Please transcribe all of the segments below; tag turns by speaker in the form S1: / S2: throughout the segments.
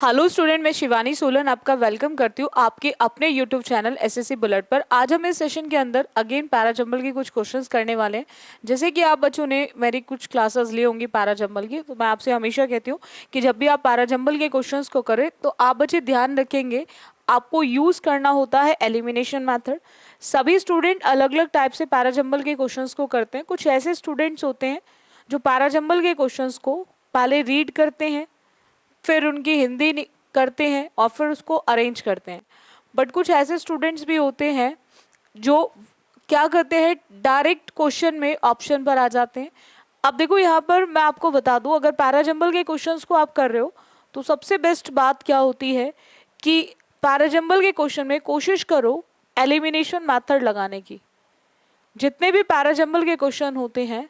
S1: Hello student, मैं शिवानी सोलन आपका welcome करती हूँ आपके अपने यूट्यूब चैनल एसएससी बुलेट पर। आज हम इस सेशन के अंदर अगेन पैराजंबल की कुछ क्वेश्चंस करने वाले हैं। जैसे कि आप बच्चों ने मेरी कुछ क्लासेस ली होंगी पैराजंबल की, तो मैं आपसे हमेशा कहती हूँ कि जब भी आप पैराजंबल के क्वेश्चंस को करें तो आप बच्चे ध्यान रखेंगे आपको यूज करना होता है एलिमिनेशन मैथड। सभी स्टूडेंट अलग अलग टाइप से पैराजंबल के क्वेश्चंस को करते हैं। कुछ ऐसे स्टूडेंट्स होते हैं जो पैराजंबल के क्वेश्चंस को पहले रीड करते हैं, फिर उनकी हिंदी करते हैं और फिर उसको अरेंज करते हैं। बट कुछ ऐसे स्टूडेंट्स भी होते हैं जो क्या करते हैं, डायरेक्ट क्वेश्चन में ऑप्शन पर आ जाते हैं। अब देखो यहाँ पर मैं आपको बता दूं, अगर पैराजंबल के क्वेश्चंस को आप कर रहे हो तो सबसे बेस्ट बात क्या होती है कि पैराजंबल के क्वेश्चन में कोशिश करो एलिमिनेशन मेथड लगाने की। जितने भी पैराजंबल के क्वेश्चन होते हैं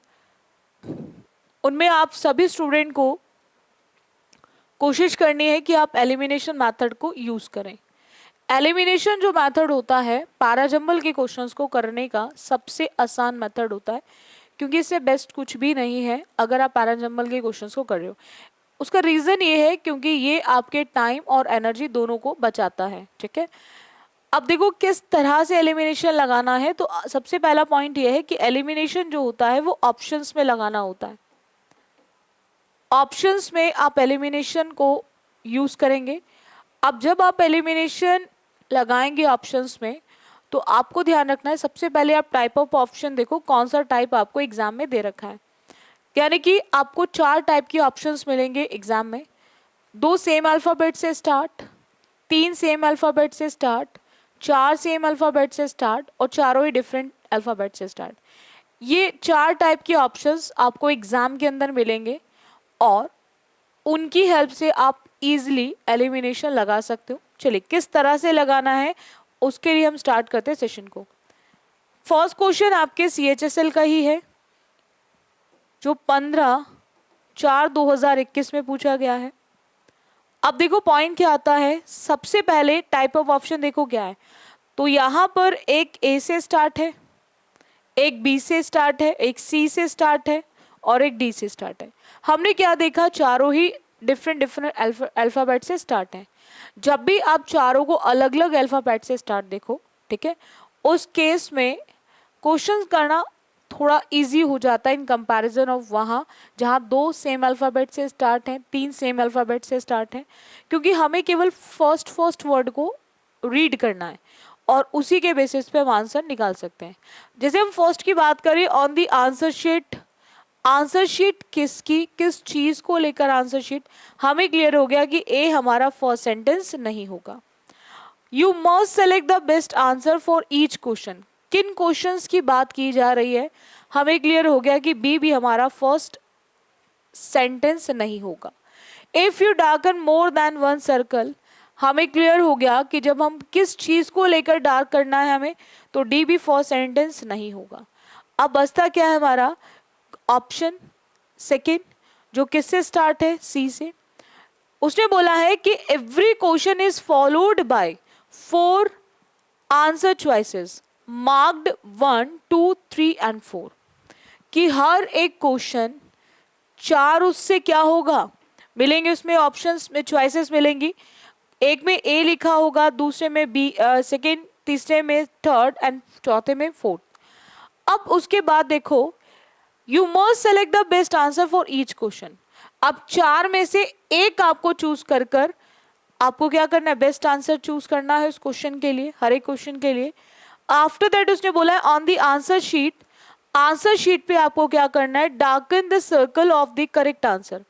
S1: उनमें आप सभी स्टूडेंट को कोशिश करनी है कि आप एलिमिनेशन मेथड को यूज करें। एलिमिनेशन जो मेथड होता है पैराजंबल के क्वेश्चंस को करने का सबसे आसान मेथड होता है, क्योंकि इससे बेस्ट कुछ भी नहीं है अगर आप पैराजंबल के क्वेश्चंस को कर रहे हो। उसका रीजन ये है क्योंकि ये आपके टाइम और एनर्जी दोनों को बचाता है। ठीक है, अब देखो किस तरह से एलिमिनेशन लगाना है। तो सबसे पहला पॉइंट ये है कि एलिमिनेशन जो होता है वो ऑप्शंस में लगाना होता है। ऑप्शंस में आप एलिमिनेशन को यूज करेंगे। अब जब आप एलिमिनेशन लगाएंगे ऑप्शंस में तो आपको ध्यान रखना है, सबसे पहले आप टाइप ऑफ ऑप्शन देखो कौन सा टाइप आपको एग्जाम में दे रखा है। यानी कि आपको 4 टाइप की ऑप्शंस मिलेंगे एग्जाम में। 2 सेम अल्फाबेट से स्टार्ट, 3 सेम अल्फाबेट से स्टार्ट, 4 सेम अल्फाबेट से स्टार्ट और चारों ही डिफरेंट अल्फाबेट से स्टार्ट। ये 4 टाइप के ऑप्शंस आपको एग्जाम के अंदर मिलेंगे और उनकी हेल्प से आप इजीली एलिमिनेशन लगा सकते हो। चलिए किस तरह से लगाना है उसके लिए हम स्टार्ट करते हैं सेशन को। फर्स्ट क्वेश्चन आपके CHSL का ही है जो 15/4/2021 में पूछा गया है। अब देखो पॉइंट क्या आता है, सबसे पहले टाइप ऑफ ऑप्शन देखो क्या है। तो यहां पर एक A से स्टार्ट है, एक B से स्टार्ट है, एक C से स्टार्ट है और एक D से स्टार्ट है। हमने क्या देखा, चारों ही डिफरेंट डिफरेंट अल्फाबेट से स्टार्ट है। जब भी आप चारों को अलग अलग अल्फाबेट से स्टार्ट देखो, ठीक है, उस केस में क्वेश्चन करना थोड़ा इजी हो जाता है इन कंपैरिजन ऑफ वहाँ जहाँ 2 सेम अल्फाबेट से स्टार्ट हैं, 3 सेम अल्फाबेट से स्टार्ट हैं, क्योंकि हमें केवल फर्स्ट वर्ड को रीड करना है और उसी के बेसिस पे हम आंसर निकाल सकते हैं। जैसे हम फर्स्ट की बात करें, on the answer sheet, answer sheet किसकी, किस चीज को लेकर आंसर शीट, हमें क्लियर हो गया कि ए हमारा फर्स्ट सेंटेंस नहीं होगा। You must select the best answer for each question, किन क्वेश्चंस की बात की जा रही है, हमें क्लियर हो गया कि बी भी हमारा फर्स्ट सेंटेंस नहीं होगा। If you darken more than one circle, हमें क्लियर हो गया कि जब हम किस चीज को लेकर डार्क करना है हमें, तो डी भी फर्स्ट सेंटेंस नहीं होगा। अब बचता क्या है हमारा ऑप्शन सेकेंड, जो किससे स्टार्ट है, सी से। उसने बोला है कि every question is followed by 4 answer choices marked 1, 2, 3 and 4, कि हर एक क्वेश्चन 4 उससे क्या होगा मिलेंगे, उसमें ऑप्शंस में चॉइसेस मिलेंगी। एक में ए लिखा होगा, दूसरे में बी, सेकेंड, तीसरे में थर्ड एंड चौथे में फोर्थ। अब उसके बाद देखो, you must select the best answer for each question. अब 4 में से एक आपको चूज कर कर आपको क्या करना है, बेस्ट आंसर चूज करना है उस क्वेश्चन के लिए, हर एक क्वेश्चन के लिए। आफ्टर दैट उसने बोला है on the answer sheet, answer sheet पे आपको क्या करना है, darken the circle of the correct answer,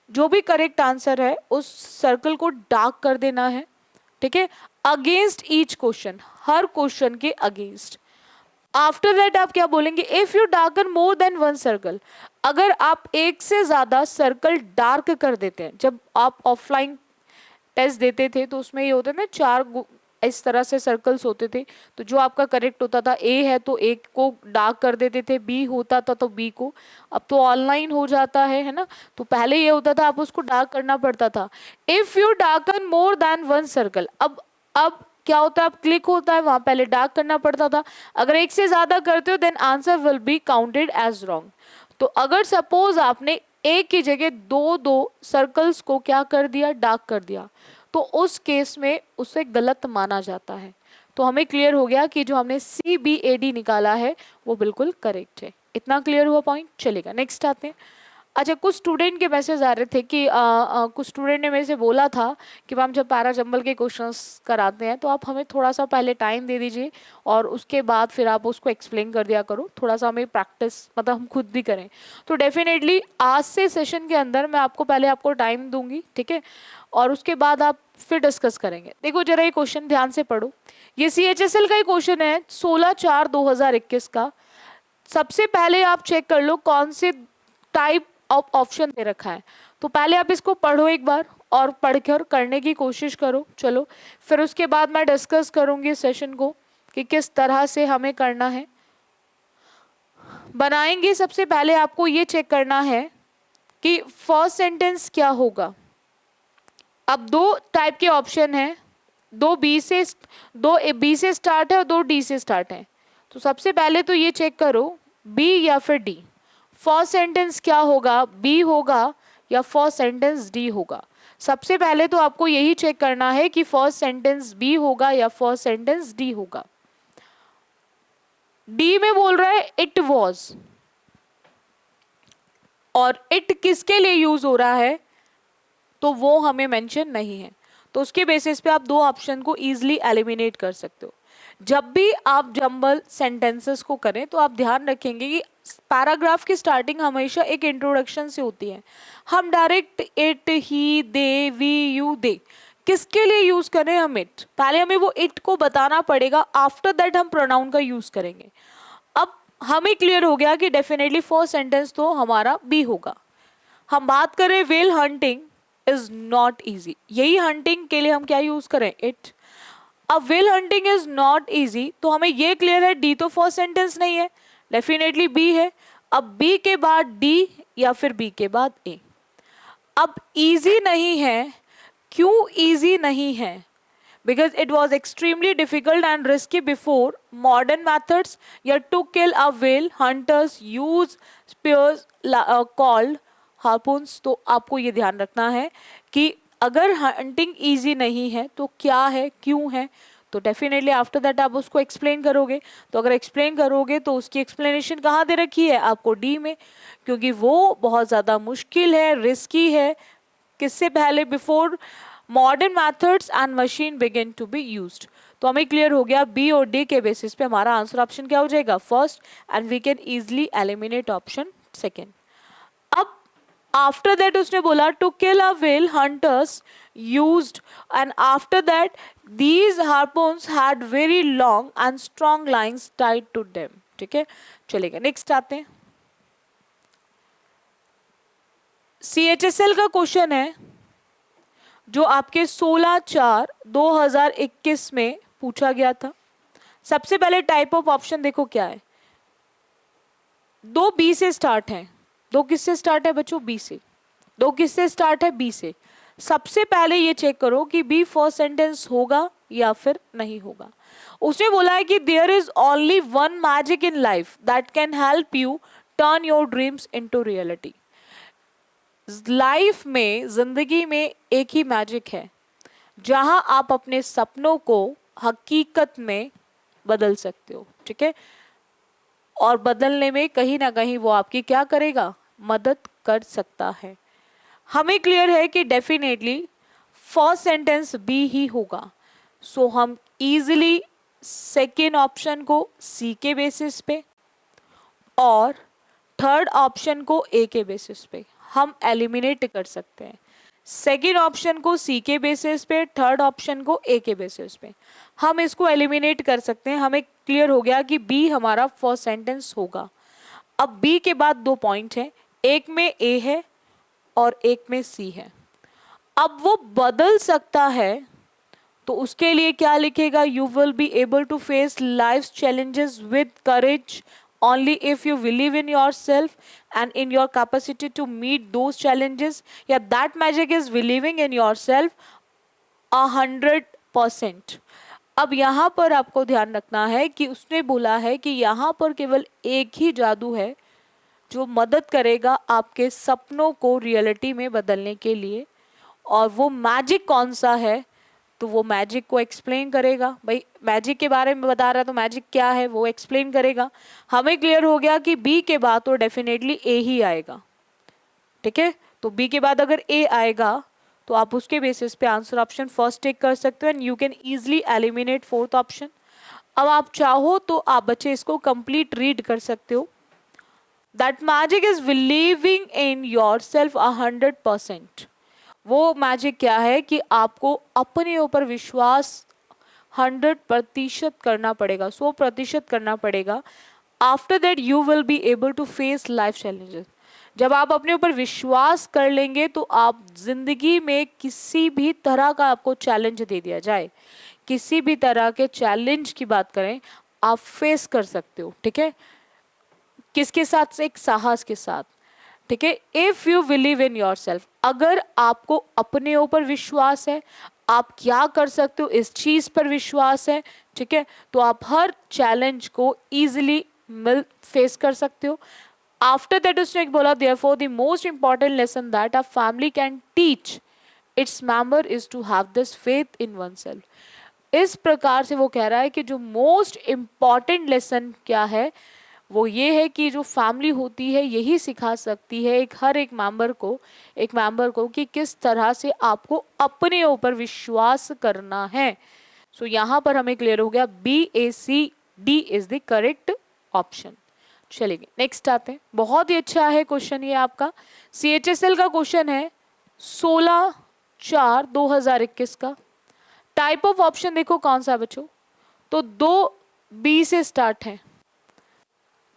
S1: जो भी करेक्ट आंसर है उस सर्कल को डार्क कर देना है। ठीक है, अगेंस्ट ईच क्वेश्चन, हर क्वेश्चन के अगेंस्ट। आफ्टर दैट आप क्या बोलेंगे, if you darken more than one circle, अगर आप एक से ज्यादा सर्कल डार्क कर देते हैं, जब आप ऑफलाइन टेस्ट देते थे तो उसमें ये होता है ना, 4 इस तरह से सर्कल्स होते थे, तो जो आपका करेक्ट होता था, ए है तो ए को डार्क कर देते थे, बी होता था तो बी को। अब तो ऑनलाइन हो जाता है ना, तो पहले ये होता था आप उसको डार्क करना पड़ता था। If you darken more than one circle, अब क्या होता है, अब क्लिक होता है, वहां पहले डार्क करना पड़ता था। अगर एक से ज्यादा करते हो then answer will be counted as wrong. तो अगर सपोज आपने एक की जगह दो दो सर्कल्स को क्या कर दिया, डार्क कर दिया, तो उस केस में उसे गलत माना जाता है। तो हमें क्लियर हो गया कि जो हमने CBAD निकाला है वो बिल्कुल करेक्ट है। इतना क्लियर हुआ पॉइंट, चलेगा नेक्स्ट आते हैं। अच्छा, कुछ स्टूडेंट के मैसेज आ रहे थे कि कुछ स्टूडेंट ने मेरे से बोला था कि मैम जब पैरा जंबल के क्वेश्चंस कराते हैं तो आप हमें थोड़ा सा पहले टाइम दे दीजिए और उसके बाद फिर आप उसको एक्सप्लेन कर दिया करो, थोड़ा सा हमें प्रैक्टिस मतलब हम खुद भी करें। तो डेफिनेटली आज से सेशन के अंदर मैं आपको पहले आपको टाइम दूंगी, ठीक है, और उसके बाद आप फिर डिस्कस करेंगे। देखो जरा ये क्वेश्चन ध्यान से पढ़ो, ये CHSL का ही क्वेश्चन है 16/4/2021 का। सबसे पहले आप चेक कर लो कौन से टाइप ऑफ ऑप्शन दे रखा है। तो पहले आप इसको पढ़ो एक बार और पढ़कर करने की कोशिश करो। चलो फिर उसके बाद मैं डिस्कस करूंगी सेशन को कि किस तरह से हमें करना है, बनाएंगे। सबसे पहले आपको ये चेक करना है कि फर्स्ट सेंटेंस क्या होगा। अब दो टाइप के ऑप्शन हैं, दो बी से स्टार्ट है और दो डी से स्टार्ट है। तो सबसे पहले तो ये चेक करो बी या फिर डी, फर्स्ट सेंटेंस क्या होगा, बी होगा या फर्स्ट सेंटेंस डी होगा। सबसे पहले तो आपको यही चेक करना है कि फर्स्ट सेंटेंस बी होगा या फर्स्ट सेंटेंस डी होगा। डी में बोल रहा है इट वॉज, और इट किसके लिए यूज हो रहा है तो वो हमें मेंशन नहीं है। तो उसके बेसिस पे आप दो ऑप्शन को इजीली एलिमिनेट कर सकते हो। जब भी आप जंबल सेंटेंसेस को करें तो आप ध्यान रखेंगे कि पैराग्राफ की स्टार्टिंग हमेशा एक इंट्रोडक्शन से होती है। हम direct it, he, they, we, you, they किसके लिए यूज करें, हम इट, पहले हमें वो इट को बताना पड़ेगा, आफ्टर दैट हम प्रोनाउन का यूज करेंगे। अब हमें क्लियर हो गया कि डेफिनेटली फर्स्ट सेंटेंस तो हमारा बी होगा। हम बात करें whale hunting is not easy, यही हंटिंग के लिए हम क्या यूज करें, इट। अब whale hunting is not easy तो हमें ये क्लियर है डी तो फर्स्ट सेंटेंस नहीं है, डेफिनेटली बी है। अब बी के बाद डी या फिर बी के बाद ए। अब इजी नहीं है, क्यों इजी नहीं है, because it was extremely difficult and risky before modern methods yet to kill a whale hunters use spears called harpoons। तो आपको ये ध्यान रखना है कि अगर हंटिंग इजी नहीं है तो क्या है, क्यों है, तो डेफिनेटली आफ्टर दैट आप उसको एक्सप्लेन करोगे। तो अगर एक्सप्लेन करोगे तो उसकी एक्सप्लेनेशन कहाँ दे रखी है आपको, डी में, क्योंकि वो बहुत ज़्यादा मुश्किल है, रिस्की है। किससे पहले, before modern methods and machine begin to be used. तो हमें क्लियर हो गया बी और डी के बेसिस पे हमारा आंसर ऑप्शन क्या हो जाएगा, first, and we can easily eliminate option second. अब आफ्टर दैट उसने बोला to kill a whale hunters used, and after that these harpoons had very long and strong lines tied to them. ठीक है, चलेगा next आते हैं। CHSL का question है जो आपके 16/4/2021 में पूछा गया था। सबसे पहले टाइप ऑफ ऑप्शन देखो क्या है, दो बी से स्टार्ट है। दो किससे स्टार्ट है बच्चों, बी से। दो किससे स्टार्ट है, बी से। सबसे पहले ये चेक करो कि बी फर्स्ट सेंटेंस होगा या फिर नहीं होगा। उसने बोला है कि there is only one magic in life that can help you turn your dreams into reality. Life में, जिंदगी में एक ही मैजिक है जहां आप अपने सपनों को हकीकत में बदल सकते हो। ठीक है, और बदलने में कहीं ना कहीं वो आपकी क्या करेगा, मदद कर सकता है। हमें क्लियर है कि डेफिनेटली फर्स्ट सेंटेंस बी ही होगा। सो हम इजीली सेकेंड ऑप्शन को सी के बेसिस पे और थर्ड ऑप्शन को ए के बेसिस पे हम एलिमिनेट कर सकते हैं। सेकेंड ऑप्शन को सी के बेसिस पे, थर्ड ऑप्शन को ए के बेसिस पे हम इसको एलिमिनेट कर सकते हैं। हमें क्लियर हो गया कि बी हमारा फर्स्ट सेंटेंस होगा। अब बी के बाद दो पॉइंट हैं, एक में ए है और एक में सी है। अब वो बदल सकता है तो उसके लिए क्या लिखेगा, you will be able to face life challenges with courage only if you believe in yourself and in your capacity to meet those challenges। या that magic is believing in yourself 100%। अब यहाँ पर आपको ध्यान रखना है कि उसने बोला है कि यहाँ पर केवल एक ही जादू है जो मदद करेगा आपके सपनों को रियलिटी में बदलने के लिए। और वो मैजिक कौन सा है, तो वो मैजिक को एक्सप्लेन करेगा। भाई मैजिक के बारे में बता रहा है तो मैजिक क्या है वो एक्सप्लेन करेगा। हमें क्लियर हो गया कि बी के बाद तो डेफिनेटली ए ही आएगा, ठीक है। तो बी के बाद अगर ए आएगा तो आप उसके बेसिस पे आंसर ऑप्शन फर्स्ट टिक कर सकते हो and you can easily eliminate fourth option. अब आप चाहो तो आप बच्चे इसको कंप्लीट रीड कर सकते हो। That magic is believing in your self 100%। वो मैजिक क्या है कि आपको अपने ऊपर विश्वास 100% करना पड़ेगा, 100% करना पड़ेगा। After that you will be able to face life challenges. जब आप अपने ऊपर विश्वास कर लेंगे तो आप जिंदगी में किसी भी तरह का आपको चैलेंज दे दिया जाए, किसी भी तरह के चैलेंज की बात करें आप फेस कर सकते हो, ठीक है। किसके साथ से, एक साहस के साथ, ठीक है। If you believe in your self, अगर आपको अपने ऊपर विश्वास है, आप क्या कर सकते हो इस चीज पर विश्वास है, ठीक है, तो आप हर चैलेंज को इजिली फेस कर सकते हो। आफ्टर दैट उसने बोला therefore the most important lesson that a family can teach its member is to have this faith in oneself. इस प्रकार से वो कह रहा है कि जो मोस्ट इम्पॉर्टेंट लेसन क्या है वो ये है कि जो फैमिली होती है यही सिखा सकती है हर एक मेंबर को कि किस तरह से आपको अपने ऊपर विश्वास करना है। सो यहाँ पर हमें क्लियर हो गया BACD is the correct option. चलिए नेक्स्ट आते हैं। बहुत ही अच्छा है क्वेश्चन ये आपका, CHSL का क्वेश्चन है 16/4/2021 का। टाइप ऑफ ऑप्शन देखो कौन सा बच्चों, तो 2B से स्टार्ट है,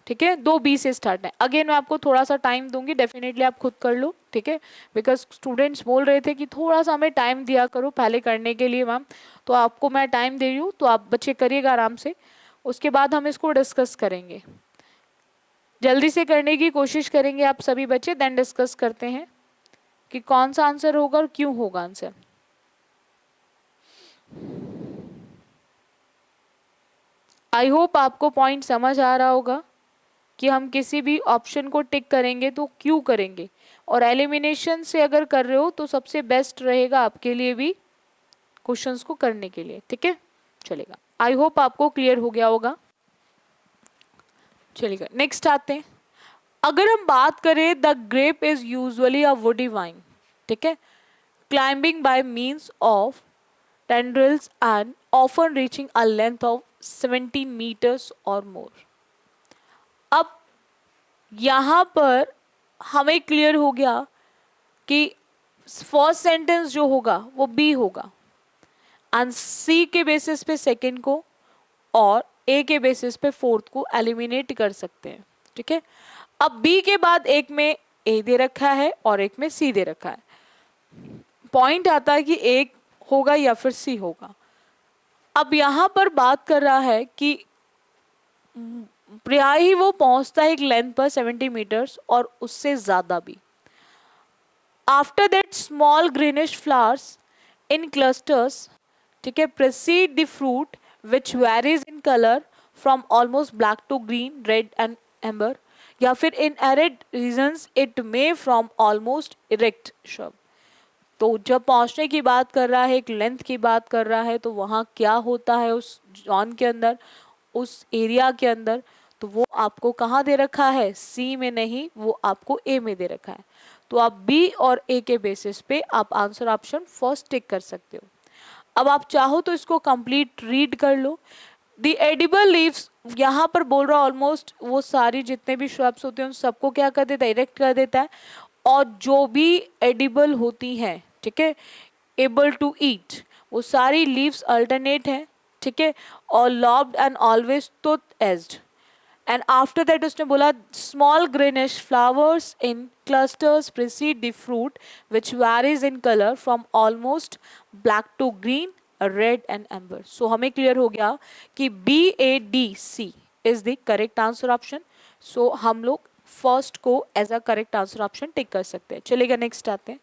S1: ठीक है, 2B से स्टार्ट है। अगेन मैं आपको थोड़ा सा टाइम दूंगी, डेफिनेटली आप खुद कर लो, ठीक है, बिकॉज स्टूडेंट्स बोल रहे थे कि थोड़ा सा हमें टाइम दिया करो पहले करने के लिए मैम, तो आपको मैं टाइम दे रही हूँ, तो आप बच्चे करिएगा आराम से, उसके बाद हम इसको डिस्कस करेंगे। जल्दी से करने की कोशिश करेंगे आप सभी बच्चे, देन डिस्कस करते हैं कि कौन सा आंसर होगा और क्यों होगा आंसर। आई होप आपको पॉइंट समझ आ रहा होगा कि हम किसी भी ऑप्शन को टिक करेंगे तो क्यों करेंगे, और एलिमिनेशन से अगर कर रहे हो तो सबसे बेस्ट रहेगा आपके लिए भी क्वेश्चंस को करने के लिए, ठीक है, चलेगा। आई होप आपको क्लियर हो गया होगा। चलिएगा नेक्स्ट आते हैं। अगर हम बात करें the grape is usually a woody wine, ठीक है, climbing bye means of tendrils and often reaching a length of 17 meters or more। अब यहाँ पर हमें क्लियर हो गया कि फर्स्ट सेंटेंस जो होगा वो बी होगा, एंड सी के बेसिस पे सेकंड को और ए के बेसिस पे फोर्थ को एलिमिनेट कर सकते हैं, ठीक है। अब बी के बाद एक में ए दे रखा है और एक में सी दे रखा है, पॉइंट आता है कि एक होगा या फिर सी होगा। अब यहां पर बात कर रहा है कि प्राय ही वो पहुंचता है एक लेंथ पर 70 मीटर्स और उससे ज्यादा भी। After that small greenish flowers in clusters, ठीक है, precede the fruit which varies in colour from almost black to green, red and amber, या फिर in arid regions it may from almost erect shrub. तो जब पहुंचने की बात कर रहा है, एक लेंथ की बात कर रहा है, तो वहाँ क्या होता है उस जोन के अंदर, उस एरिया के अंदर, तो वो आपको कहाँ दे रखा है, सी में नहीं, वो आपको ए में दे रखा है। तो आप बी और ए के बेसिस पे आप आंसर ऑप्शन फर्स्ट टिक कर सकते हो। अब आप चाहो तो इसको कंप्लीट रीड कर लो। द एडिबल लीव्स, यहाँ पर बोल रहा ऑलमोस्ट वो सारी जितने भी श्रब्स होते हैं उन सबको क्या कर देता है, इरेक्ट कर देता है, और जो भी एडिबल होती हैं, ठीक है, एबल टू ईट, वो सारी लीव्स अल्टरनेट है, ठीक है, और lobed and always tooth edged. And after that उसने बोला small greenish flowers in clusters precede the fruit which varies in colour from almost black to green, red and amber. So हमें clear हो गया कि BADC is the correct answer option. So हम लोग first को as a correct answer option tick कर सकते हैं। चलेगा नेक्स्ट आते हैं।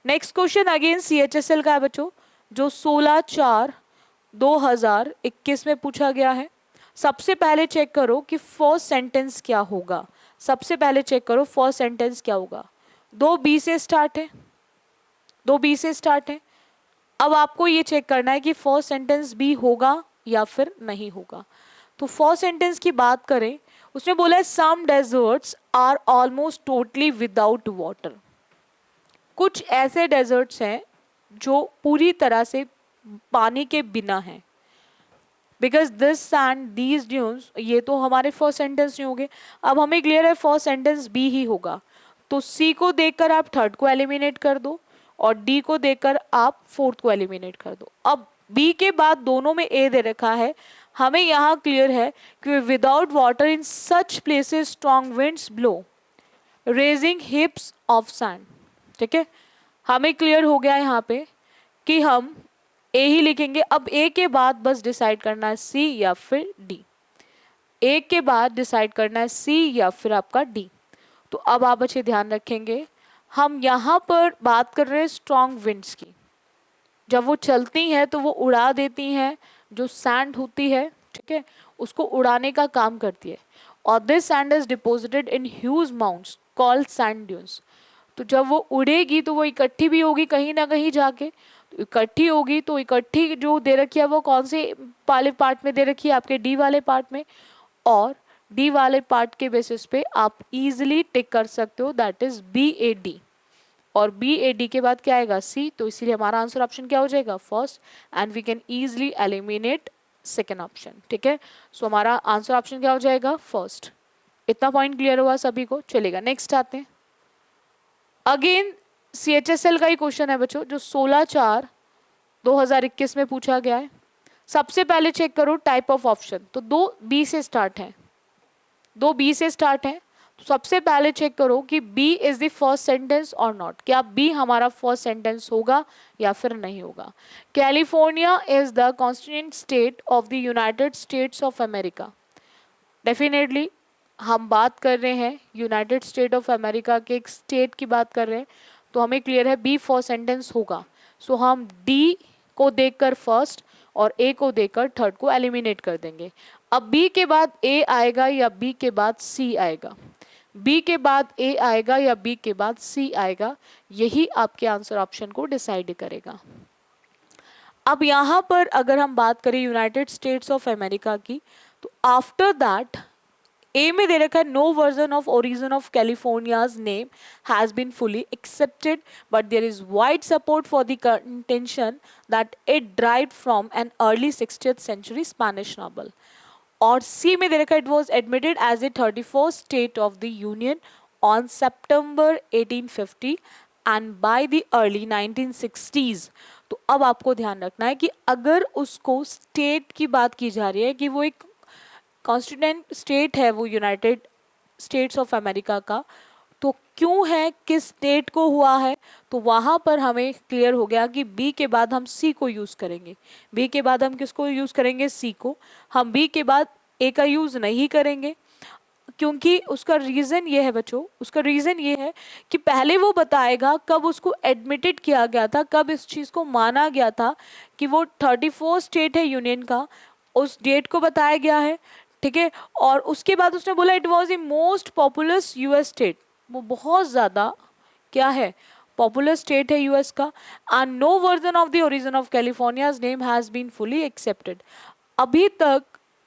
S1: नेक्स्ट क्वेश्चन अगेन CHSL का है बच्चों, जो 16/4/2021 में पूछा गया है। सबसे पहले चेक करो कि फर्स्ट सेंटेंस क्या होगा, सबसे पहले चेक करो फर्स्ट सेंटेंस क्या होगा। 2 बी से स्टार्ट है, 2 बी से स्टार्ट है। अब आपको ये चेक करना है कि फर्स्ट सेंटेंस बी होगा या फिर नहीं होगा। तो फर्स्ट सेंटेंस की बात करें, उसने बोला है some deserts are almost totally without water. कुछ ऐसे डेजर्ट्स हैं जो पूरी तरह से पानी के बिना हैं। Because this sand these dunes, ये तो हमारे फर्स्ट सेंटेंस नहीं होंगे। अब हमें क्लियर है फर्स्ट सेंटेंस बी ही होगा। तो सी को देखकर आप थर्ड को एलिमिनेट कर दो और डी को देखकर आप फोर्थ को एलिमिनेट कर दो। अब बी के बाद दोनों में ए दे रखा है, हमें यहाँ क्लियर है कि without water in such places strong winds blow raising हिप्स of sand. ठीक है, हमें क्लियर हो गया यहाँ पे कि हम ए ही लिखेंगे। अब ए के बाद बस डिसाइड करना है सी या फिर डी। ए के बाद डिसाइड करना है सी या फिर आपका डी। तो अब आप अच्छे ध्यान रखेंगे, हम यहाँ पर बात कर रहे हैं स्ट्रॉन्ग विंड्स की। जब वो चलती हैं तो वो उड़ा देती हैं जो सैंड होती है, ठीक है, उसको उड़ाने का काम करती है। और this sand is deposited in huge mounts called sand dunes. तो जब वो उड़ेगी तो वो इकट्ठी भी होगी कहीं ना कहीं जाके, तो इकट्ठी होगी तो इकट्ठी जो दे रखी है वो कौन से वाले पार्ट में दे रखी है, आपके डी वाले पार्ट में। और डी वाले पार्ट के बेसिस पे आप इजीली टिक कर सकते हो, that is B A D. और बी ए डी के बाद क्या आएगा सी, तो इसीलिए हमारा आंसर ऑप्शन क्या हो जाएगा first, and we can easily eliminate second option. ठीक है, सो हमारा आंसर ऑप्शन क्या हो जाएगा फर्स्ट। इतना पॉइंट क्लियर हुआ सभी को, चलेगा। नेक्स्ट आते हैं, अगेन CHSL का ही क्वेश्चन है बच्चों, जो 16/4/2021 में पूछा गया है। सबसे पहले चेक करो टाइप ऑफ ऑप्शन, तो 2B से स्टार्ट है, 2B से स्टार्ट है। तो सबसे पहले चेक करो कि B is the first sentence और नॉट, क्या B हमारा फर्स्ट सेंटेंस होगा या फिर नहीं होगा। California is the constituent state of the United states of America. Definitely हम बात कर रहे हैं यूनाइटेड स्टेट ऑफ अमेरिका के एक स्टेट की बात कर रहे हैं, तो हमें क्लियर है बी फर्स्ट सेंटेंस होगा। सो हम डी को देखकर फर्स्ट और ए को देखकर थर्ड को एलिमिनेट कर देंगे। अब बी के बाद ए आएगा या बी के बाद सी आएगा, बी के बाद ए आएगा या बी के बाद सी आएगा, यही आपके आंसर ऑप्शन को डिसाइड करेगा। अब यहाँ पर अगर हम बात करें यूनाइटेड स्टेट्स ऑफ अमेरिका की, तो आफ्टर दैट ए में दे रखा है no version of origin of California's name has been fully accepted but there is wide support for the contention that it derived from an early 60th century Spanish novel. और C में दे रखा है it was admitted as a 34th state of the Union on September 1850 and by the early 1960s। तो अब आपको ध्यान रखना है कि अगर उसको स्टेट की बात की जा रही है कि वो एक कॉन्स्टिट्यूएंट स्टेट है वो यूनाइटेड स्टेट्स ऑफ अमेरिका का, तो क्यों है, किस स्टेट को हुआ है, तो वहाँ पर हमें क्लियर हो गया कि बी के बाद हम सी को यूज़ करेंगे। बी के बाद हम किसको यूज़ करेंगे, सी को। हम बी के बाद ए का यूज़ नहीं करेंगे, क्योंकि उसका रीज़न ये है बच्चों, उसका रीज़न ये है कि पहले वो बताएगा कब उसको एडमिटेड किया गया था, कब इस चीज़ को माना गया था कि वो 34 स्टेट है यूनियन का, उस डेट को बताया गया है। ठीक है, और उसके बाद उसने बोला it was a most populous US state, वो बहुत ज़्यादा क्या है, पॉपुलर स्टेट है यूएस का। And no version of the origin of California's name has been fully accepted. अभी तक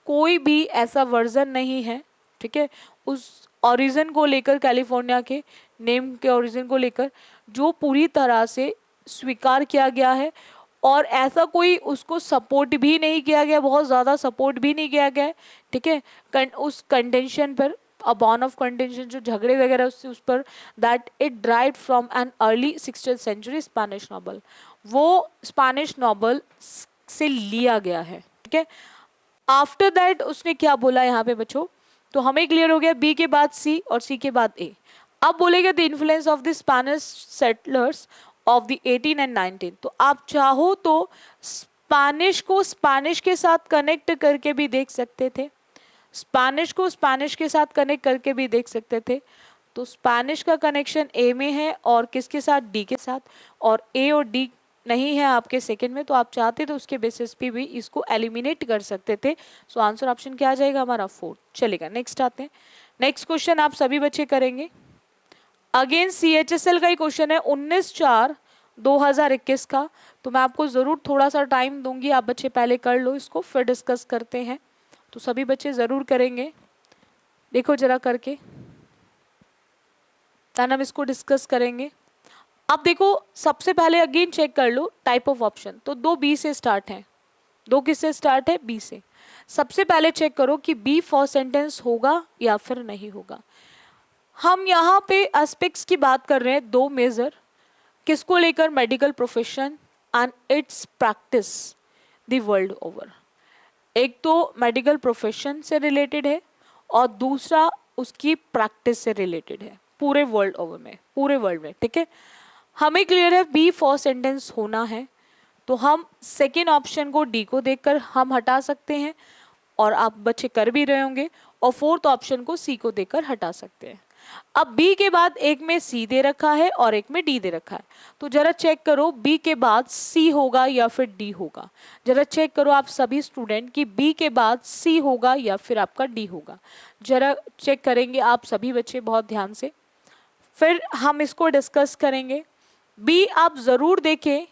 S1: कोई भी ऐसा वर्जन नहीं है, ठीक है, उस ओरिजिन को लेकर, कैलिफोर्निया के नेम के ओरिजिन को लेकर जो पूरी तरह से स्वीकार किया गया है, और ऐसा कोई उसको सपोर्ट भी नहीं किया गया, बहुत ज़्यादा सपोर्ट भी नहीं किया गया है। ठीक है, उस कंटेंशन पर, अपॉन ऑफ कंटेंशन जो झगड़े वगैरह उससे उस पर, that it derived from an early 60th century Spanish novel, वो स्पेनिश नॉवल से लिया गया है। ठीक है, आफ्टर दैट उसने क्या बोला यहाँ पे बच्चों, तो हमें क्लियर हो गया बी के बाद सी और सी के बाद ए। अब बोलेगा the influence of the Spanish settlers of the 18 and 19। तो आप चाहो तो स्पेनिश को स्पेनिश के साथ कनेक्ट करके भी देख सकते थे, स्पेनिश को स्पेनिश के साथ कनेक्ट करके भी देख सकते थे। तो स्पेनिश का कनेक्शन ए में है और किसके साथ, डी के साथ, और ए और डी नहीं है आपके सेकंड में, तो आप चाहते तो उसके बेसिस पे भी इसको एलिमिनेट कर सकते थे। सो आंसर ऑप्शन क्या आ जाएगा हमारा फोर्थ। चलेगा, नेक्स्ट आते हैं। नेक्स्ट क्वेश्चन आप सभी बच्चे करेंगे। अगेन CHSL का ही क्वेश्चन है 19/4/2021 का। तो मैं आपको जरूर थोड़ा सा टाइम दूंगी, आप बच्चे पहले कर लो इसको, फिर डिस्कस करते हैं। तो सभी बच्चे जरूर करेंगे, देखो जरा करके, देन हम इसको डिस्कस करेंगे। अब देखो सबसे पहले अगेन चेक कर लो टाइप ऑफ ऑप्शन। तो दो बी से स्टार्ट है, दो किससे स्टार्ट है? बी से। सबसे पहले चेक करो कि बी फर्स्ट सेंटेंस होगा या फिर नहीं होगा। हम यहाँ पे एस्पेक्ट्स की बात कर रहे हैं, दो मेजर, किसको लेकर? Medical profession and it's practice the world over. एक तो मेडिकल प्रोफेशन से रिलेटेड है और दूसरा उसकी प्रैक्टिस से रिलेटेड है पूरे वर्ल्ड ओवर में, पूरे वर्ल्ड में, ठीक है। हमें क्लियर है बी फर्स्ट सेंटेंस होना है, तो हम सेकेंड ऑप्शन को डी को देखकर हम हटा सकते हैं, और आप बच्चे कर भी रहे होंगे, और फोर्थ ऑप्शन को सी को देकर हटा सकते हैं। अब बी के बाद एक में सी दे रखा है और एक में डी दे रखा है, तो जरा चेक करो बी के बाद सी होगा या फिर डी होगा। जरा चेक करो आप सभी स्टूडेंट कि बी के बाद सी होगा या फिर आपका डी होगा। जरा चेक करेंगे आप सभी बच्चे बहुत ध्यान से, फिर हम इसको डिस्कस करेंगे। बी आप जरूर देखें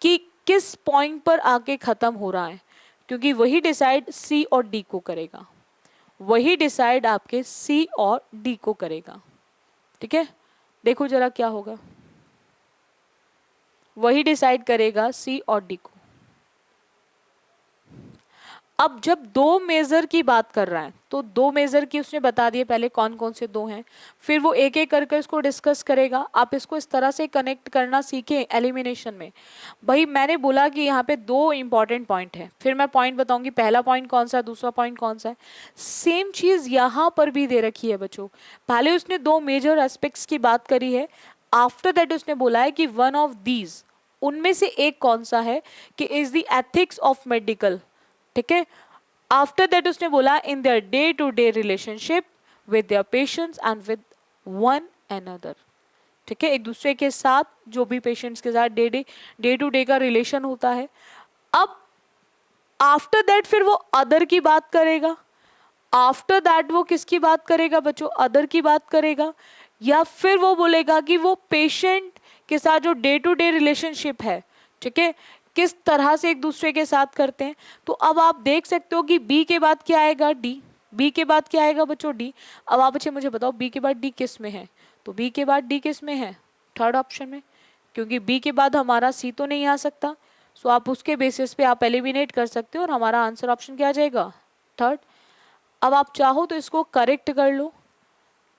S1: कि किस पॉइंट पर आके खत्म हो रहा है, क्योंकि वही डिसाइड सी और डी को करेगा, वही डिसाइड आपके सी और डी को करेगा, ठीक है। देखो जरा क्या होगा, वही डिसाइड करेगा सी और डी को। अब जब दो मेजर की बात कर रहा है तो दो मेजर की उसने बता दिए पहले कौन कौन से दो हैं, फिर वो एक एक करके इसको डिस्कस करेगा। आप इसको इस तरह से कनेक्ट करना सीखें एलिमिनेशन में। भाई मैंने बोला कि यहाँ पे दो इंपॉर्टेंट पॉइंट है, फिर मैं पॉइंट बताऊंगी पहला पॉइंट कौन सा है, दूसरा पॉइंट कौन सा है। सेम चीज यहाँ पर भी दे रखी है बच्चों। पहले उसने दो मेजर एस्पेक्ट्स की बात करी है, आफ्टर दैट उसने बोला है कि वन ऑफ दीज, उनमें से एक कौन सा है, कि is the ethics of medical, ठीक है। आफ्टर दैट उसने बोला in their day to day relationship with their patients and with one another, ठीक है, एक दूसरे के साथ, जो भी पेशेंट्स के साथ डे टू डे का रिलेशन होता है। अब आफ्टर दैट फिर वो अदर की बात करेगा, आफ्टर दैट वो किसकी बात करेगा बच्चों? अदर की बात करेगा, या फिर वो बोलेगा कि वो पेशेंट के साथ जो डे टू डे रिलेशनशिप है, ठीक है, किस तरह से एक दूसरे के साथ करते हैं। तो अब आप देख सकते हो कि बी के बाद क्या आएगा? डी। बी के बाद क्या आएगा बच्चों? डी। अब आप बच्चे मुझे बताओ बी के बाद डी किस में है? तो बी के बाद डी किस में है? थर्ड ऑप्शन में, क्योंकि बी के बाद हमारा सी तो नहीं आ सकता, सो आप उसके बेसिस पे आप एलिमिनेट कर सकते हो और हमारा आंसर ऑप्शन क्या आ जाएगा? थर्ड। अब आप चाहो तो इसको करेक्ट कर लो,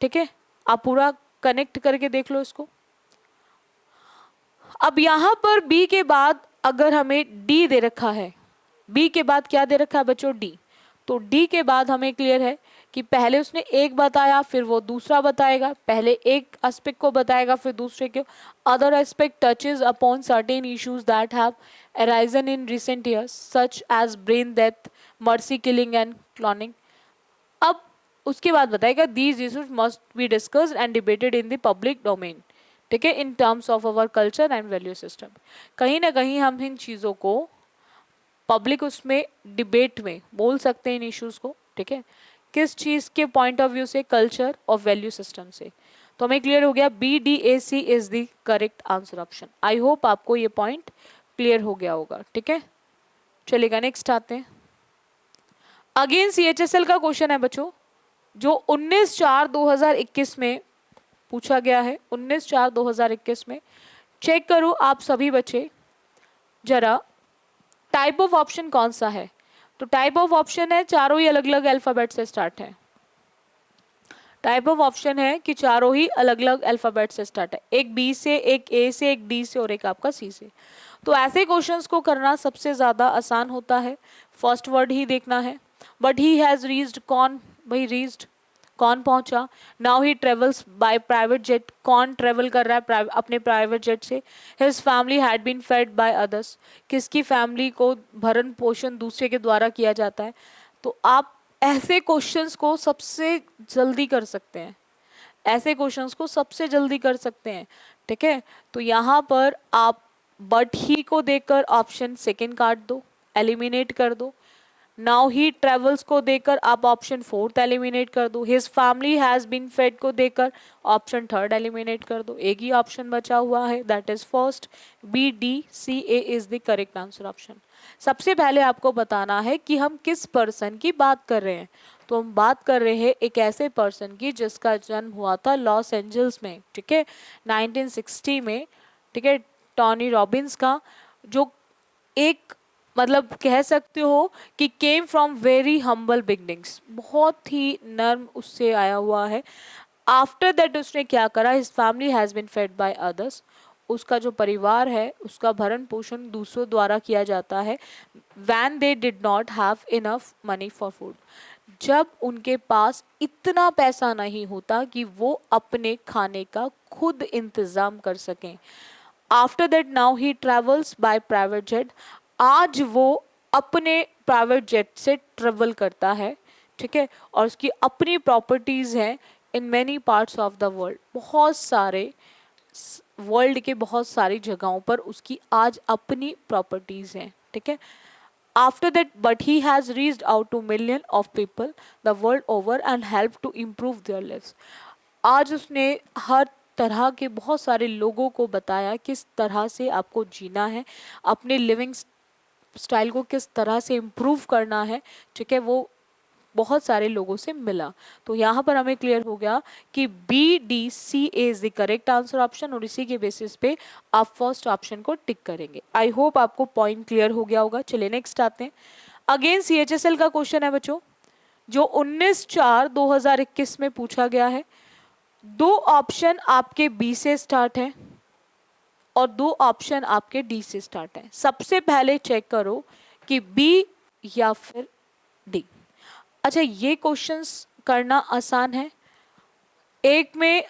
S1: ठीक है, आप पूरा कनेक्ट करके देख लो इसको। अब यहां पर बी के बाद अगर हमें डी दे रखा है, बी के बाद क्या दे रखा है बच्चों? डी। तो डी के बाद हमें क्लियर है कि पहले उसने एक बताया, फिर वो दूसरा बताएगा, पहले एक एस्पेक्ट को बताएगा फिर दूसरे को। Other aspect touches upon certain issues that have arisen in recent years such as brain death, mercy killing and cloning. अब उसके बाद बताएगा these issues must be discussed and debated in the public domain, ठीक है, in terms of our culture and value system. कहीं ना कहीं हम इन चीज़ों को पब्लिक उसमें डिबेट में बोल सकते हैं इन इश्यूज को, ठीक है, किस चीज़ के पॉइंट ऑफ व्यू से? कल्चर और वैल्यू सिस्टम से। तो हमें क्लियर हो गया B D A C is the correct answer option. I hope आपको ये पॉइंट क्लियर हो गया होगा, ठीक है। चलेगा नेक्स्ट आते हैं। अगेन CHSL का क्वेश्चन है बच्चों, जो 19/4/2021 में पूछा गया है। 19/4/2021 में चेक करो आप सभी बच्चे जरा टाइप ऑफ ऑप्शन कौन सा है। तो टाइप ऑफ ऑप्शन है चारों ही अलग अलग अल्फाबेट से स्टार्ट है। टाइप ऑफ ऑप्शन है कि चारों ही अलग अलग अल्फाबेट से स्टार्ट है, एक बी से, एक ए से, एक डी से और एक आपका सी से। तो ऐसे क्वेश्चंस को करना सबसे ज़्यादा आसान होता है, फर्स्ट वर्ड ही देखना है। बट ही हैज़ रीच्ड, कौन भाई रीच्ड, कौन पहुंचा। Now he travels by private jet, कौन ट्रेवल कर रहा है अपने प्राइवेट जेट से। His family had been fed by others, किसकी फैमिली को भरण पोषण दूसरे के द्वारा किया जाता है। तो आप ऐसे क्वेश्चंस को सबसे जल्दी कर सकते हैं, ऐसे क्वेश्चंस को सबसे जल्दी कर सकते हैं, ठीक है। तो यहाँ पर आप बट ही को देखकर ऑप्शन सेकंड काट दो, एलिमिनेट कर दो। नाउ ही ट्रेवल्स को देकर आप ऑप्शन 4 एलिमिनेट कर दो, his family has been fed को देकर ऑप्शन 3 एलिमिनेट कर दो, एक ही ऑप्शन बचा हुआ है, that is first, B D C A is the correct answer option. सबसे पहले आपको बताना है कि हम किस पर्सन की बात कर रहे हैं। तो हम बात कर रहे हैं एक ऐसे पर्सन की जिसका जन्म हुआ था लॉस एंजल्स में, ठीक है, 1960 में, ठीक है, टॉनी रॉबिन्स का, जो एक मतलब कह सकते हो कि came from very humble beginnings, बहुत ही नर्म उससे आया हुआ है। आफ्टर दैट उसने क्या करा, his family has been fed by others, उसका जो परिवार है उसका भरण पोषण दूसरों द्वारा किया जाता है, when they did not have enough money for food, जब उनके पास इतना पैसा नहीं होता कि वो अपने खाने का खुद इंतज़ाम कर सकें। After that now he travels by private jet, आज वो अपने प्राइवेट जेट से ट्रेवल करता है, ठीक है, और उसकी अपनी प्रॉपर्टीज़ हैं in many parts of the world, बहुत सारे वर्ल्ड के बहुत सारी जगहों पर उसकी आज अपनी प्रॉपर्टीज़ हैं, ठीक है। After that but he has reached out to million of people the world over and help to improve their lives, आज उसने हर तरह के बहुत सारे लोगों को बताया किस तरह से आपको जीना है, अपने लिविंग स्टाइल को किस तरह से इम्प्रूव करना है, ठीक है, वो बहुत सारे लोगों से मिला। तो यहाँ पर हमें क्लियर हो गया कि B D C A is the correct answer option, और इसी के बेसिस पे आप फर्स्ट ऑप्शन को टिक करेंगे। आई होप आपको पॉइंट क्लियर हो गया होगा। चलिए नेक्स्ट आते हैं। अगेन CHSL का क्वेश्चन है बच्चों, जो 19/4/2021 में पूछा गया है। दो ऑप्शन आपके बी से स्टार्ट है और दो ऑप्शन आपके डी से स्टार्ट है। सबसे पहले चेक करो कि बी या फिर डी। अच्छा, ये क्वेश्चंस करना आसान है, एक में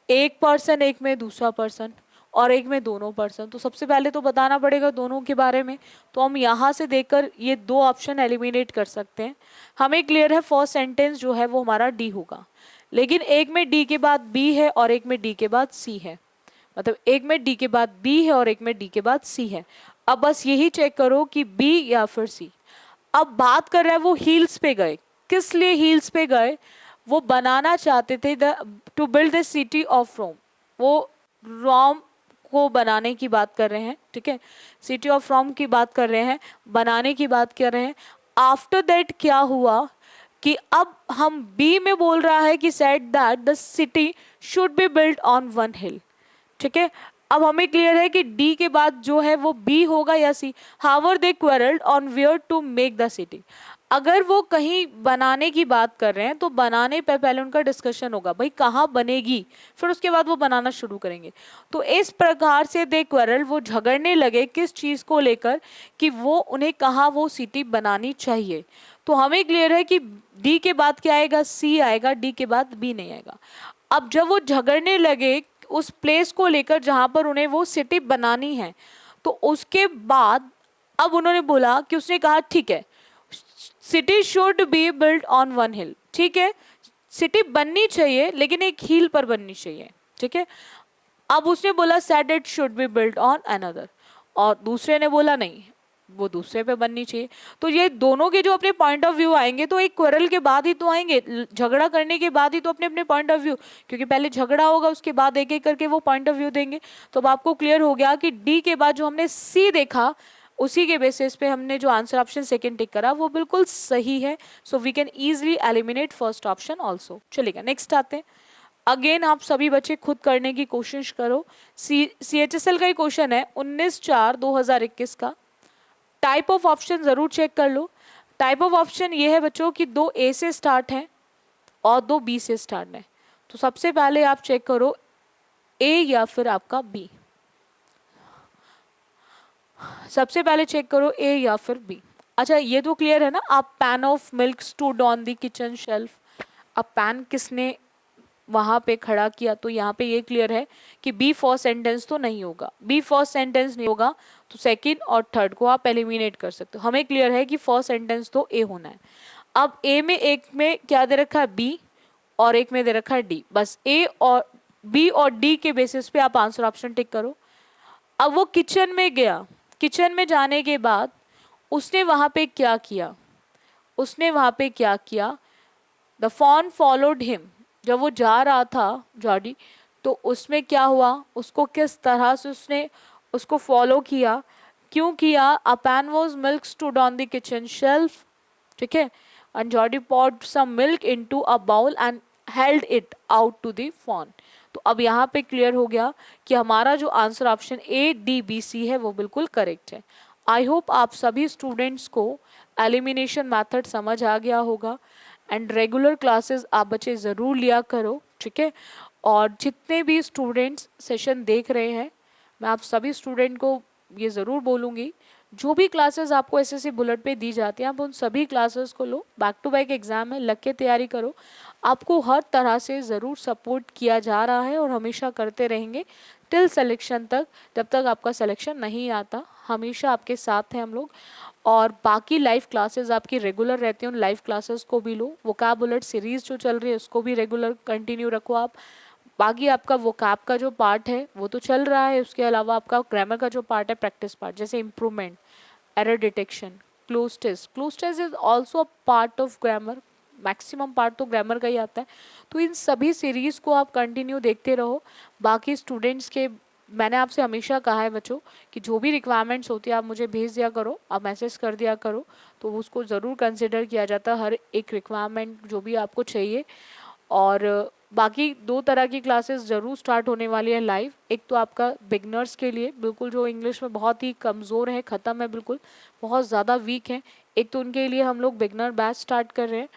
S1: एक पर्सन, एक में दूसरा पर्सन, और एक में दोनों पर्सन। तो सबसे पहले तो बताना पड़ेगा दोनों के बारे में। तो हम यहाँ से देखकर ये दो ऑप्शन एलिमिनेट कर सकते हैं। हमें क्लियर है फर्स्ट सेंटेंस जो है वो हमारा डी होगा, लेकिन एक में डी के बाद बी है और एक में डी के बाद सी है, मतलब एक में डी के बाद बी है और एक में डी के बाद सी है। अब बस यही चेक करो कि बी या फिर सी। अब बात कर रहा है वो हील्स पे गए, किस लिए हील्स पे गए, वो बनाना चाहते थे to build the city of Rome, वो रोम को बनाने की बात कर रहे हैं, ठीक है, सिटी ऑफ रोम की बात कर रहे हैं, बनाने की बात कर रहे हैं। आफ्टर दैट क्या हुआ कि अब हम बी में बोल रहा है कि said that the city should be build on one hill, ठीक है। अब हमें क्लियर है कि डी के बाद जो है वो बी होगा या C. However they quarrelled on where to make the city, अगर वो कहीं बनाने की बात कर रहे हैं तो बनाने पे पहले उनका डिस्कशन होगा, भाई कहाँ बनेगी, फिर उसके बाद वो बनाना शुरू करेंगे। तो इस प्रकार से दे क्वेरल्ड, वो झगड़ने लगे किस चीज़ को लेकर कि वो उन्हें कहाँ वो सिटी बनानी चाहिए। तो हमें क्लियर है कि डी के बाद क्या आएगा, सी आएगा, डी के बाद बी नहीं आएगा। अब जब वो झगड़ने लगे उस प्लेस को लेकर जहाँ पर उन्हें वो सिटी बनानी है, तो उसके बाद अब उन्होंने बोला कि उसने कहा ठीक है, city should be build on one hill, ठीक है, सिटी बननी चाहिए लेकिन एक हिल पर बननी चाहिए, ठीक है। अब उसने बोला said it should be build on another, और दूसरे ने बोला नहीं, वो दूसरे पे बननी चाहिए। तो ये दोनों के जो अपने पॉइंट ऑफ व्यू आएंगे तो एक क्वेरल के बाद ही तो आएंगे, झगड़ा करने के बाद ही तो अपने अपने पॉइंट ऑफ व्यू, क्योंकि पहले झगड़ा होगा उसके बाद एक एक करके वो पॉइंट ऑफ व्यू देंगे। तो अब आपको क्लियर हो गया कि डी के बाद जो हमने सी देखा उसी के बेसिस पे हमने जो आंसर ऑप्शन सेकंड टिक करा वो बिल्कुल सही है। So we can easily eliminate first option also. चलेगा नेक्स्ट आते हैं। अगेन आप सभी बच्चे खुद करने की कोशिश करो। CHSL का ही क्वेश्चन है 19/4/2021 का। टाइप ऑफ ऑप्शन जरूर चेक कर लो। टाइप ऑफ ऑप्शन ये है बच्चों कि दो ए से स्टार्ट है और दो बी से स्टार्ट है। तो सबसे पहले आप चेक करो ए या फिर आपका बी, सबसे पहले चेक करो ए या फिर बी। अच्छा ये तो क्लियर है ना। आप pan of milk stood on the kitchen shelf, अब पैन किसने वहाँ पे खड़ा किया, तो यहाँ पे ये क्लियर है कि बी फर्स्ट सेंटेंस तो नहीं होगा, बी फर्स्ट सेंटेंस नहीं होगा तो सेकंड और थर्ड को आप एलिमिनेट कर सकते हो। हमें क्लियर है कि फर्स्ट सेंटेंस तो ए होना है। अब ए में एक में क्या दे रखा है बी और एक में दे रखा है डी, बस ए और बी और डी के बेसिस पे आप आंसर ऑप्शन टिक करो। अब वो किचन में गया, किचन में जाने के बाद उसने वहाँ पे क्या किया, उसने वहाँ पे क्या किया, द फॉन फॉलोड हिम, जब वो जा रहा था जॉडी, तो उसमें क्या हुआ, उसको किस तरह से उसने उसको फॉलो किया, क्यों किया, a pan was milk stood on the kitchen shelf, ठीक है, and Jody poured some milk into a bowl and held it out to the fawn. तो अब यहाँ पे क्लियर हो गया कि हमारा जो answer option A D B C है वो बिल्कुल करेक्ट है। आई होप आप सभी स्टूडेंट्स को एलिमिनेशन मेथड समझ आ गया होगा, एंड रेगुलर क्लासेस आप बच्चे ज़रूर लिया करो, ठीक है। और जितने भी स्टूडेंट्स सेशन देख रहे हैं, मैं आप सभी स्टूडेंट को ये ज़रूर बोलूँगी, जो भी क्लासेस आपको एसएससी बुलेट पे दी जाती हैं आप उन सभी क्लासेस को लो, बैक टू बैक एग्जाम है, लग के तैयारी करो। आपको हर तरह से ज़रूर सपोर्ट किया जा रहा है और हमेशा करते रहेंगे टिल सिलेक्शन तक, जब तक आपका सिलेक्शन नहीं आता, हमेशा आपके साथ हैं हम लोग। और बाकी लाइव क्लासेस आपकी रेगुलर रहती हैं, उन लाइव क्लासेस को भी लो। वोकैब सीरीज़ जो चल रही है उसको भी रेगुलर कंटिन्यू रखो आप। बाकी आपका वोकैब का जो पार्ट है वो तो चल रहा है, उसके अलावा आपका ग्रामर का जो पार्ट है, प्रैक्टिस पार्ट, जैसे improvement, error detection, cloze test is also a part of grammar, maximum part तो ग्रामर का ही आता है। तो इन सभी सीरीज़ को आप कंटिन्यू देखते रहो। बाकी स्टूडेंट्स के, मैंने आपसे हमेशा कहा है बच्चों कि जो भी रिक्वायरमेंट्स होती है आप मुझे भेज दिया करो, आप मैसेज कर दिया करो, तो उसको ज़रूर कंसिडर किया जाता है, हर एक रिक्वायरमेंट जो भी आपको चाहिए। और बाकी दो तरह की क्लासेस ज़रूर स्टार्ट होने वाली है लाइव। एक तो आपका बिगनर्स के लिए, बिल्कुल जो इंग्लिश में बहुत ही कमज़ोर है, ख़त्म है, बिल्कुल बहुत ज़्यादा वीक है, एक तो उनके लिए हम लोग बिगनर बैच स्टार्ट कर रहे हैं।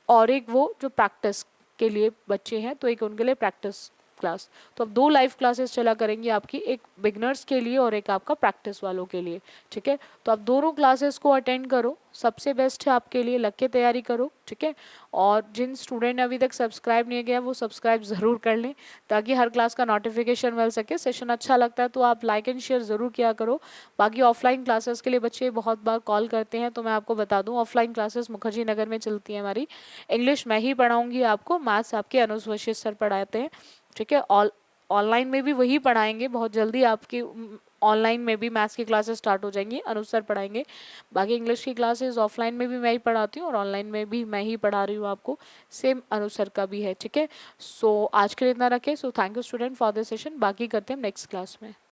S1: और एक वो जो प्रैक्टिस के लिए बच्चे हैं, तो एक उनके लिए प्रैक्टिस क्लास। तो अब दो लाइव क्लासेस चला करेंगी आपकी, एक बिगनर्स के लिए और एक आपका प्रैक्टिस वालों के लिए, ठीक है। तो आप दोनों क्लासेस को अटेंड करो, सबसे बेस्ट है आपके लिए, लग के तैयारी करो, ठीक है। और जिन स्टूडेंट ने अभी तक सब्सक्राइब नहीं किया वो सब्सक्राइब ज़रूर कर लें, ताकि हर क्लास का नोटिफिकेशन मिल सके। सेशन अच्छा लगता है तो आप लाइक एंड शेयर ज़रूर किया करो। बाकी ऑफलाइन क्लासेस के लिए बच्चे बहुत बार कॉल करते हैं, तो मैं आपको बता दूं, ऑफलाइन क्लासेस मुखर्जी नगर में चलती हैं हमारी। इंग्लिश मैं ही पढ़ाऊंगी आपको, मैथ्स आपके अनुज वशिष्ठ सर पढ़ाते हैं, ठीक है। ऑनलाइन में भी वही पढ़ाएंगे, बहुत जल्दी आपकी ऑनलाइन में भी मैथ्स की क्लासेस स्टार्ट हो जाएंगी, अनुज सर पढ़ाएंगे। बाकी इंग्लिश की क्लासेस ऑफलाइन में भी मैं ही पढ़ाती हूँ और ऑनलाइन में भी मैं ही पढ़ा रही हूँ आपको, सेम अनुज सर का भी है, ठीक है। सो आज के लिए इतना रखें। So thank you student for this session, बाकी करते हैं नेक्स्ट क्लास में।